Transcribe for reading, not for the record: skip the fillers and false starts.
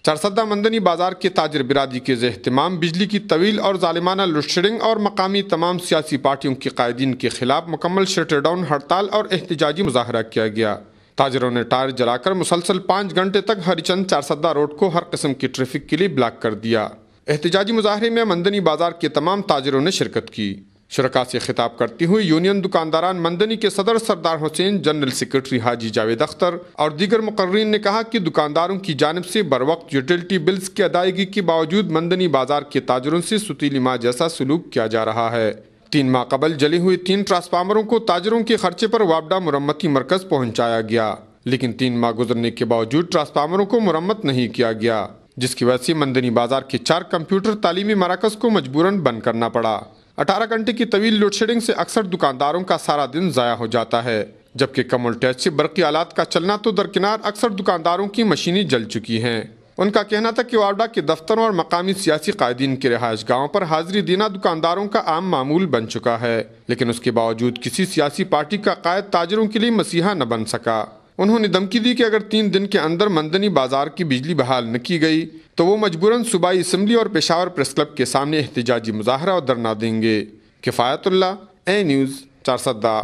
چارسدہ مندنی بازار کے تاجر برادری کے زیر اہتمام بجلی کی طویل اور ظالمانہ لوڈ شیڈنگ اور مقامی تمام سیاسی پارٹیوں کے قائدین کے خلاف مکمل شٹر ڈاؤن ہڑتال اور احتجاجی مظاہرہ کیا گیا۔ تاجروں نے ٹائر جلا کر مسلسل 5 گھنٹے تک ہری چند چارسدہ روڈ کو ہر قسم کی ٹریفک کے لیے بلاک کر دیا۔ احتجاجی مظاہرے میں مندنی بازار کے تمام تاجروں نے شرکت کی۔ شرکاء سے خطاب کرتی ہوئی یونین دکانداران مندنی کے صدر سردار حسین، جنرل سیکرٹری حاجی جاوید اختر اور دیگر مقررین نے کہا کہ دکانداروں کی جانب سے بروقت یوٹیلٹی بلز کی ادائیگی کے باوجود مندنی بازار کے تاجروں سے ستیلی ماں جیسا سلوک کیا جا رہا ہے۔ 3 ماہ قبل جلی ہوئی 3 ٹرانسفارمروں کو تاجروں کے خرچے پر وابڈہ مرمتی مرکز پہنچایا گیا، لیکن 3 ماہ گزرنے کے باوجود ٹرانسفارمروں کو مرمت نہیں کیا گیا، جس کی وجہ سے مندنی بازار کے 4 کمپیوٹر تعلیمی مراکز کو مجبوراً بند کرنا پڑا۔ 18 گھنٹے کی طویل لوڈ شیڈنگ سے اکثر دکانداروں کا سارا دن ضائع ہو جاتا ہے، جبکہ کم وولٹیج سے برقی آلات کا چلنا تو درکنار اکثر دکانداروں کی مشینیں جل چکی ہیں۔ ان کا کہنا تھا کہ وابڈہ کے دفتروں اور مقامی سیاسی قائدین کے رہائش گاہوں پر حاضری دینا دکانداروں کا عام معمول بن چکا ہے، لیکن اس کے باوجود کسی سیاسی پارٹی کا قائد تاجروں کے لیے مسیحا نہ بن سکا۔ انہوں نے دھمکی دی کہ اگر 3 دن کے اندر مندنی بازار کی بجلی بحال نہ کی گئی تو وہ مجبوراً صوبائی اسمبلی اور پشاور پریس کلب کے سامنے احتجاجی مظاہرہ اور دھرنا دیں گے۔ کفایت اللہ، اے نیوز، چارسدہ۔